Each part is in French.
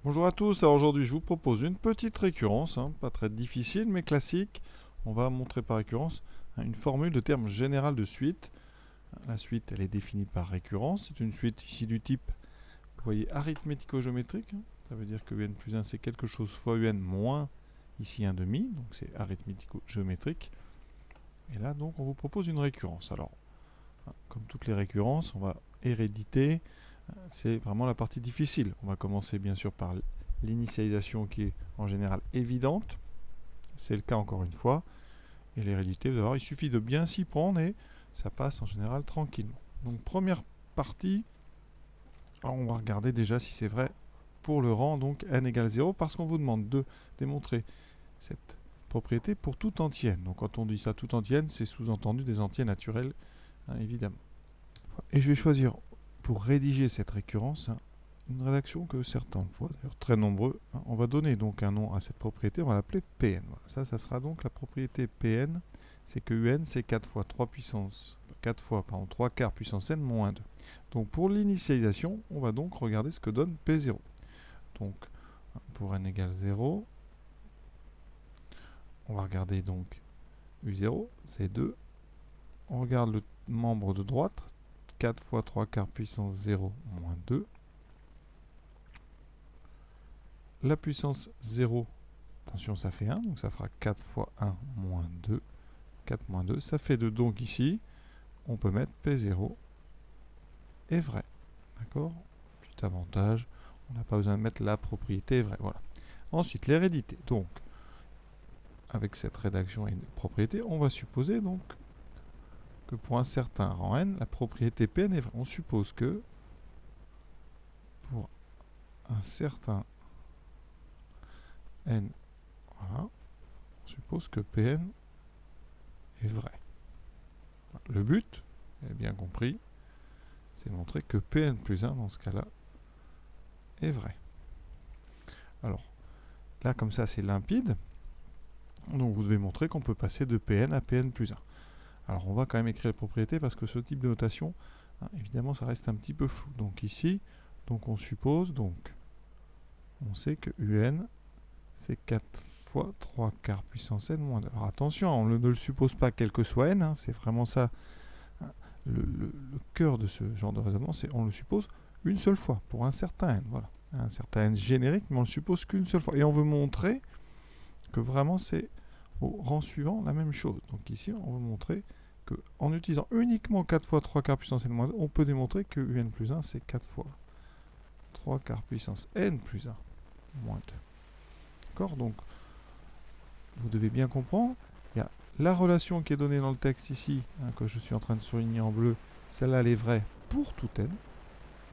Bonjour à tous, alors aujourd'hui je vous propose une petite récurrence, pas très difficile mais classique. On va montrer par récurrence une formule de terme général de suite. La suite elle est définie par récurrence, c'est une suite ici du type, vous voyez, arithmético-géométrique. Ça veut dire que un plus 1 c'est quelque chose fois un moins ici un demi, donc c'est arithmético-géométrique. Et là donc on vous propose une récurrence. Alors, comme toutes les récurrences, on va héréditer. C'est vraiment la partie difficile. On va commencer bien sûr par l'initialisation qui est en général évidente. C'est le cas encore une fois. Et l'hérédité, vous allez voir, il suffit de bien s'y prendre et ça passe en général tranquillement. Donc première partie, alors on va regarder déjà si c'est vrai pour le rang donc n égale 0 parce qu'on vous demande de démontrer cette propriété pour tout entier. Donc quand on dit ça tout entier, c'est sous-entendu des entiers naturels, évidemment. Et je vais choisir pour rédiger cette récurrence une rédaction que certains emploient, d'ailleurs très nombreux. On va donner donc un nom à cette propriété, on va l'appeler Pn. Voilà. Ça sera donc la propriété Pn, c'est que Un c'est 4 fois 3 puissance, 3 quarts puissance n moins 2. Donc pour l'initialisation, on va donc regarder ce que donne P0. Donc pour n égale 0, on va regarder donc U0, c'est 2. On regarde le membre de droite, 4 fois 3 quarts puissance 0 moins 2. La puissance 0, attention ça fait 1, donc ça fera 4 fois 1 moins 2. 4 moins 2, ça fait 2. Donc ici, on peut mettre P0 est vrai. D'accord? Petit avantage, on n'a pas besoin de mettre la propriété est vraie. Voilà. Ensuite, l'hérédité. Donc, avec cette rédaction et une propriété, on va supposer donc que pour un certain rang n, la propriété Pn est vraie. On suppose que pour un certain n, voilà, on suppose que Pn est vrai. Le but, vous avez bien compris, c'est montrer que Pn plus 1 dans ce cas-là est vrai. Alors, là comme ça c'est limpide, donc vous devez montrer qu'on peut passer de Pn à Pn plus 1. Alors on va quand même écrire les propriétés parce que ce type de notation, évidemment ça reste un petit peu flou. Donc ici, donc on suppose, donc on sait que Un c'est 4 fois 3 quarts puissance n moins 2. Alors attention, on ne le suppose pas quel que soit n, c'est vraiment ça le cœur de ce genre de raisonnement, c'est on le suppose une seule fois pour un certain n. Voilà, un certain n générique, mais on le suppose qu'une seule fois. Et on veut montrer que vraiment c'est au rang suivant la même chose. Donc ici, on veut montrer qu'en utilisant uniquement 4 fois 3 quarts puissance n moins 2, on peut démontrer que Un plus 1 c'est 4 fois 3 quarts puissance n plus 1 moins 2. D'accord? Donc vous devez bien comprendre, il y a la relation qui est donnée dans le texte ici, que je suis en train de souligner en bleu, celle-là elle est vraie pour tout n,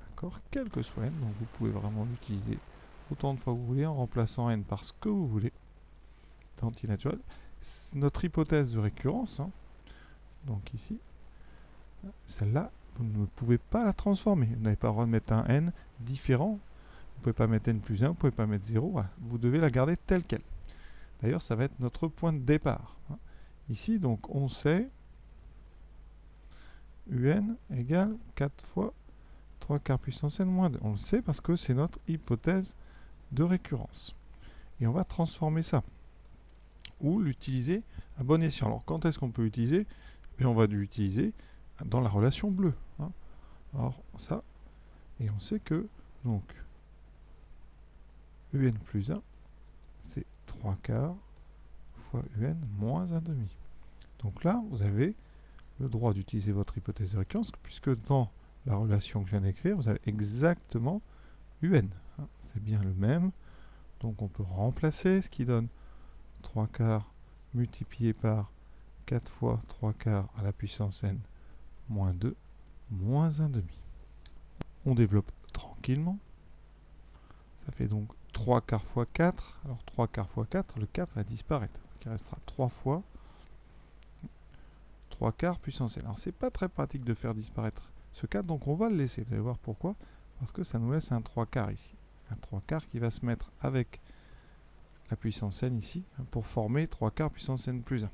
d'accord, quel que soit n, donc vous pouvez vraiment l'utiliser autant de fois que vous voulez en remplaçant n par ce que vous voulez d'antinaturel. Notre hypothèse de récurrence, donc ici, celle-là, vous ne pouvez pas la transformer, vous n'avez pas le droit de mettre un n différent, vous ne pouvez pas mettre n plus 1, vous ne pouvez pas mettre 0, voilà. Vous devez la garder telle qu'elle. D'ailleurs, ça va être notre point de départ. Ici, donc, on sait Un égale 4 fois 3 quarts puissance n moins 2. On le sait parce que c'est notre hypothèse de récurrence. Et on va transformer ça. Ou l'utiliser à bon escient. Alors, quand est-ce qu'on peut l'utiliser? On va l'utiliser dans la relation bleue. Alors, ça, et on sait que, donc, Un plus 1, c'est 3 quarts fois Un moins 1 demi. Donc là, vous avez le droit d'utiliser votre hypothèse de récurrence, puisque dans la relation que je viens d'écrire, vous avez exactement Un. C'est bien le même. Donc on peut remplacer, ce qui donne 3 quarts multiplié par 4 fois 3 quarts à la puissance n moins 2 moins 1 demi. On développe tranquillement. Ça fait donc 3 quarts fois 4. Alors 3 quarts fois 4, le 4 va disparaître. Donc il restera 3 fois 3 quarts puissance n. Alors c'est pas très pratique de faire disparaître ce 4, donc on va le laisser. Vous allez voir pourquoi. Parce que ça nous laisse un 3 quarts ici. Un 3 quarts qui va se mettre avec la puissance n ici pour former 3 quarts puissance n plus 1.